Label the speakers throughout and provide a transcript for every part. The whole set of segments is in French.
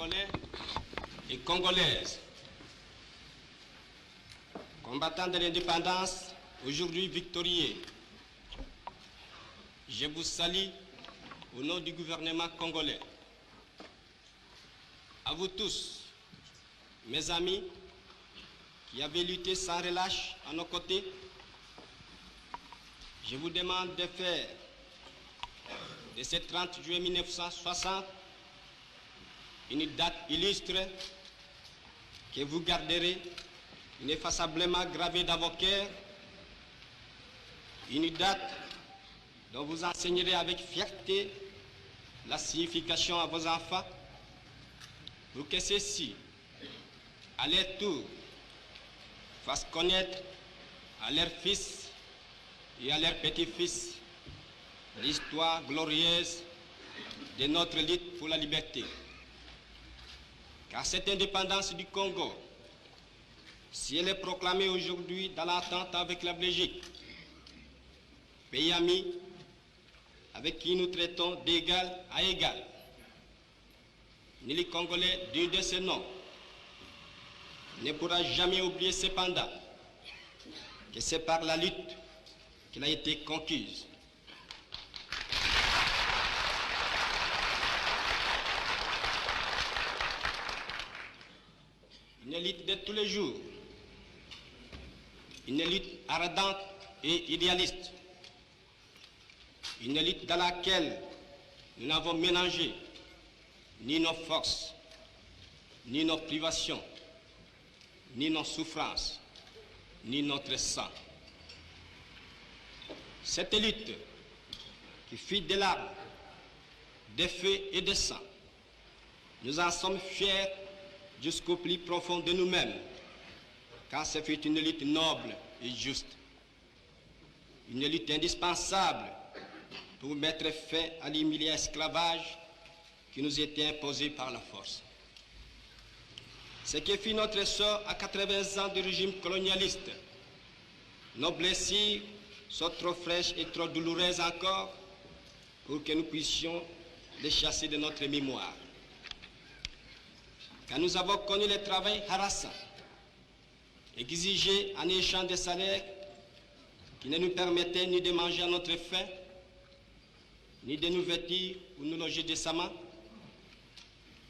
Speaker 1: Congolais et Congolaises, combattants de l'indépendance, aujourd'hui victorieux, je vous salue au nom du gouvernement congolais. À vous tous, mes amis, qui avez lutté sans relâche à nos côtés, je vous demande de faire de ce 30 juillet 1960 une date illustre que vous garderez ineffaçablement gravée dans vos cœurs, une date dont vous enseignerez avec fierté la signification à vos enfants, pour que ceux-ci, à leur tour, fassent connaître à leurs fils et à leurs petits-fils l'histoire glorieuse de notre lutte pour la liberté. Car cette indépendance du Congo, si elle est proclamée aujourd'hui dans l'entente avec la Belgique, pays ami avec qui nous traitons d'égal à égal, ni les Congolais digne de ce nom ne pourra jamais oublier cependant que c'est par la lutte qu'elle a été conquise. Une lutte de tous les jours, une lutte ardente et idéaliste, une lutte dans laquelle nous n'avons mélangé ni nos forces, ni nos privations, ni nos souffrances, ni notre sang. Cette lutte qui fit des larmes, des feux et des sang, nous en sommes fiers jusqu'au plus profond de nous-mêmes, car ce fut une lutte noble et juste, une lutte indispensable pour mettre fin à l'humiliant esclavage qui nous était imposé par la force. Ce qui fit notre sort à 80 ans du régime colonialiste, nos blessures sont trop fraîches et trop douloureuses encore pour que nous puissions les chasser de notre mémoire. Quand nous avons connu le travail harassant, exigé en échange de salaires qui ne nous permettaient ni de manger à notre faim, ni de nous vêtir ou nous loger décemment,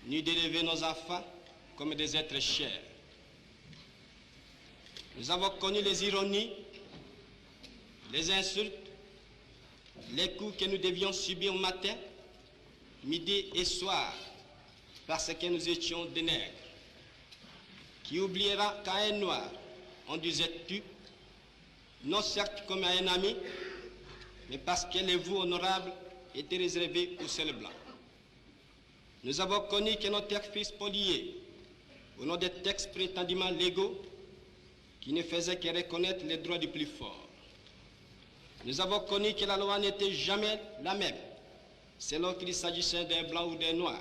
Speaker 1: ni d'élever nos enfants comme des êtres chers. Nous avons connu les ironies, les insultes, les coups que nous devions subir matin, midi et soir, parce que nous étions des nègres. Qui oubliera qu'à un noir, on disait tu, non certes comme à un ami, mais parce que les voeux honorables étaient réservés aux seuls blancs. Nous avons connu que nos terres furent spoliées au nom des textes prétendument légaux qui ne faisaient que reconnaître les droits du plus fort. Nous avons connu que la loi n'était jamais la même, selon qu'il s'agissait d'un blanc ou d'un noir,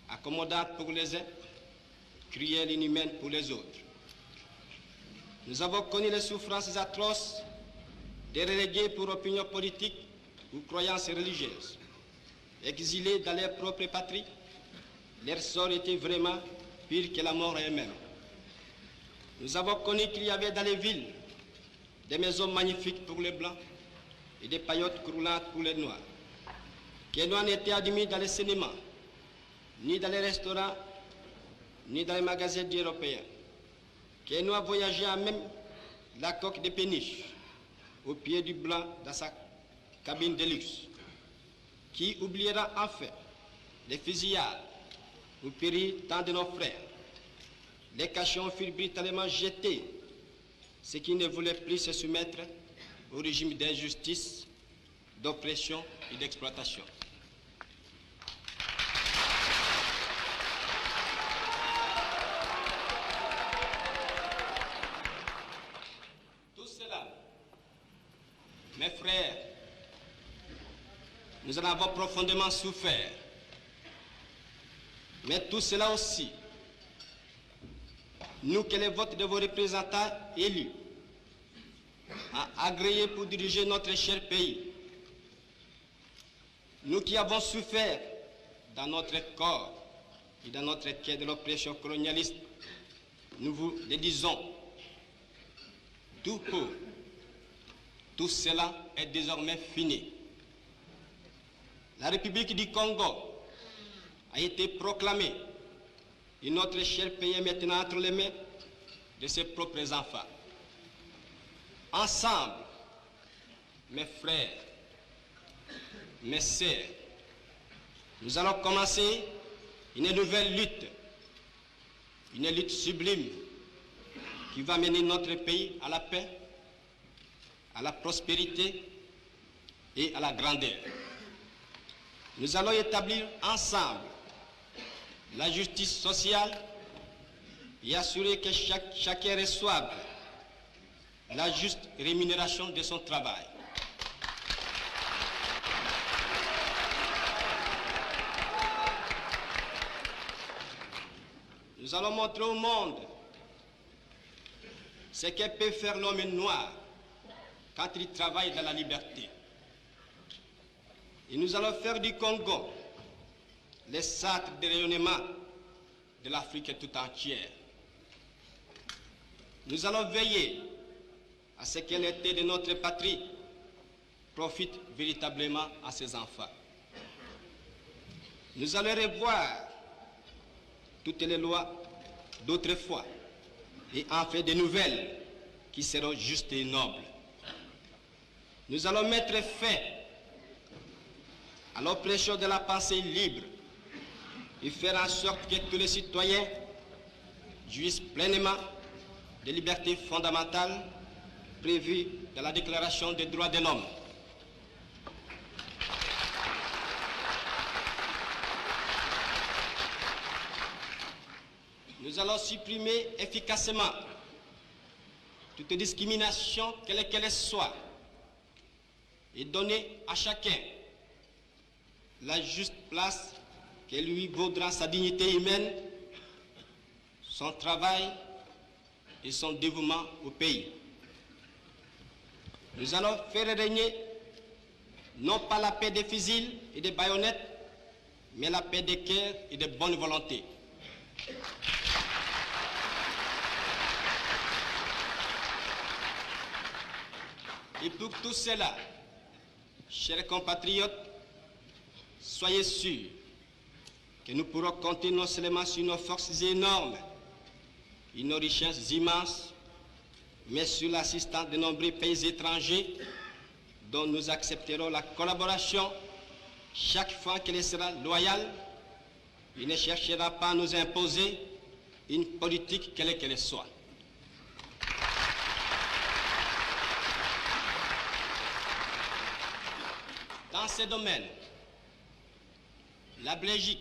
Speaker 1: accommodante pour les uns, cruelle et inhumaine pour les autres. Nous avons connu les souffrances atroces des relégués pour opinion politique ou croyances religieuses. Exilés dans leur propre patrie, leur sort était vraiment pire que la mort elle-même. Nous avons connu qu'il y avait dans les villes des maisons magnifiques pour les blancs et des paillotes croulantes pour les noirs. Que les noirs n'étaient admis dans les cinémas, ni dans les restaurants, ni dans les magasins d'Européens. Que les noirs voyageaient à même la coque de péniche au pied du blanc dans sa cabine de luxe. Qui oubliera enfin les fusillades où périrent tant de nos frères. Les cachons furent brutalement jetés, ceux qui ne voulaient plus se soumettre au régime d'injustice, d'oppression et d'exploitation. Tout cela, mes frères, nous en avons profondément souffert. Mais tout cela aussi, nous que les votes de vos représentants élus ont agréé pour diriger notre cher pays, nous qui avons souffert dans notre corps, et dans notre quai de l'oppression colonialiste, nous vous le disons, tout court, tout cela est désormais fini. La République du Congo a été proclamée et notre cher pays est maintenant entre les mains de ses propres enfants. Ensemble, mes frères, mes sœurs, nous allons commencer une nouvelle lutte, une lutte sublime qui va mener notre pays à la paix, à la prospérité et à la grandeur. Nous allons établir ensemble la justice sociale et assurer que chacun reçoive la juste rémunération de son travail. Nous allons montrer au monde ce que peut faire l'homme noir quand il travaille dans la liberté. Et nous allons faire du Congo le centre de rayonnement de l'Afrique tout entière. Nous allons veiller à ce que l'été de notre patrie profite véritablement à ses enfants. Nous allons revoir toutes les lois d'autrefois et en faire de nouvelles qui seront justes et nobles. Nous allons mettre fin à l'oppression de la pensée libre et faire en sorte que tous les citoyens jouissent pleinement des libertés fondamentales prévues dans la Déclaration des droits de l'homme. Nous allons supprimer efficacement toute discrimination, quelle qu'elle soit, et donner à chacun la juste place que lui vaudra sa dignité humaine, son travail et son dévouement au pays. Nous allons faire régner non pas la paix des fusils et des baïonnettes, mais la paix des cœurs et de bonne volonté. Et pour tout cela, chers compatriotes, soyez sûrs que nous pourrons compter non seulement sur nos forces énormes et nos richesses immenses, mais sur l'assistance de nombreux pays étrangers dont nous accepterons la collaboration chaque fois qu'elle sera loyale et ne cherchera pas à nous imposer une politique quelle qu'elle soit. Dans ces domaines, la Belgique,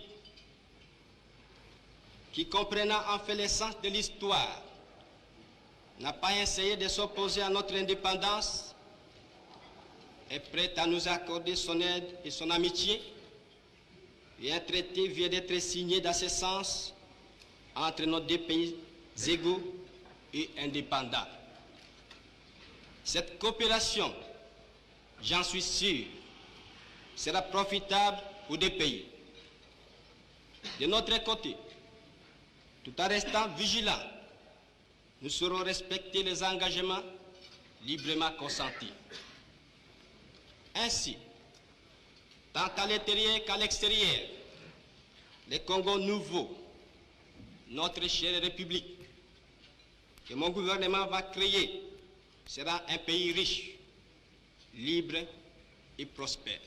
Speaker 1: qui comprenant en fait l'essence de l'histoire, n'a pas essayé de s'opposer à notre indépendance, est prête à nous accorder son aide et son amitié, et un traité vient d'être signé dans ce sens entre nos deux pays égaux et indépendants. Cette coopération, j'en suis sûr, sera profitable aux deux pays. De notre côté, tout en restant vigilants, nous saurons respecter les engagements librement consentis. Ainsi, tant à l'intérieur qu'à l'extérieur, le Congo nouveau, notre chère République, que mon gouvernement va créer, sera un pays riche, libre et prospère.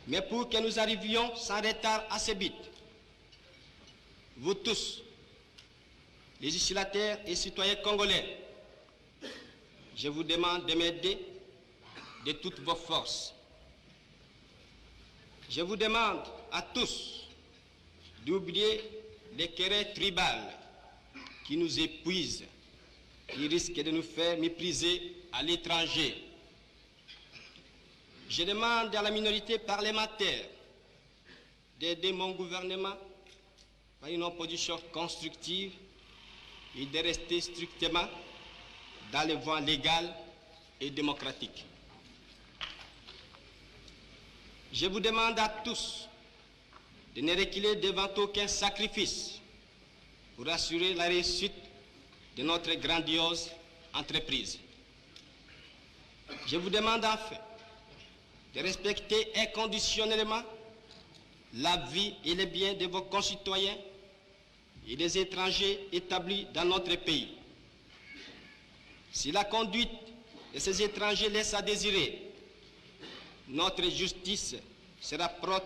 Speaker 1: Mais pour que nous arrivions sans retard à ce but, vous tous, législateurs et citoyens congolais, je vous demande de m'aider de toutes vos forces. Je vous demande à tous d'oublier les querelles tribales qui nous épuisent, qui risquent de nous faire mépriser à l'étranger. Je demande à la minorité parlementaire d'aider mon gouvernement par une opposition constructive et de rester strictement dans les voies légales et démocratiques. Je vous demande à tous de ne reculer devant aucun sacrifice pour assurer la réussite de notre grandiose entreprise. Je vous demande enfin de respecter inconditionnellement la vie et les biens de vos concitoyens et des étrangers établis dans notre pays. Si la conduite de ces étrangers laisse à désirer, notre justice sera prompte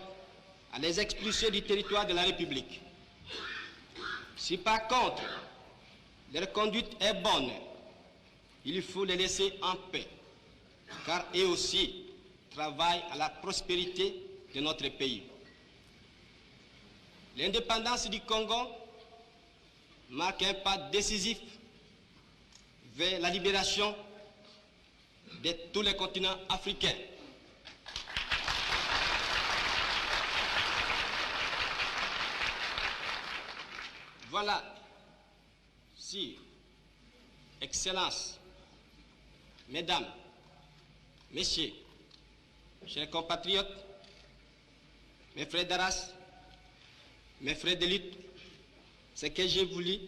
Speaker 1: à les expulser du territoire de la République. Si par contre leur conduite est bonne, il faut les laisser en paix, car eux aussi travaillent à la prospérité de notre pays. L'indépendance du Congo marque un pas décisif vers la libération de tous les continents africains. Voilà, si, Excellences, Mesdames, Messieurs, chers compatriotes, mes frères d'Arras, mes frères de lutte, ce que j'ai voulu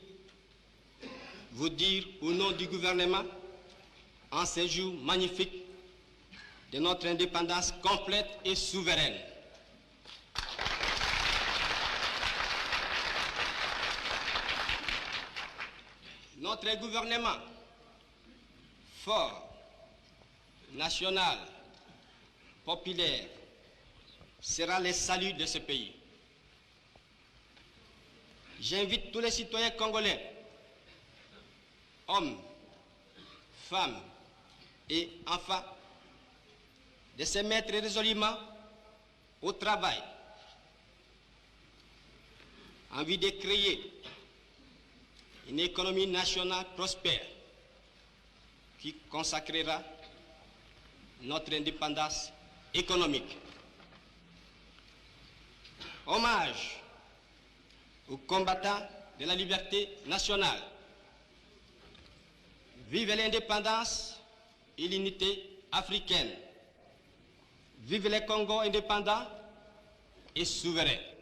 Speaker 1: vous dire au nom du gouvernement en ce jour magnifique de notre indépendance complète et souveraine. Notre gouvernement fort, national, populaire, sera le salut de ce pays. J'invite tous les citoyens congolais, hommes, femmes et enfants, de se mettre résolument au travail en vue de créer une économie nationale prospère qui consacrera notre indépendance économique. Hommage aux combattants de la liberté nationale. Vive l'indépendance et l'unité africaine. Vive le Congo indépendant et souverain.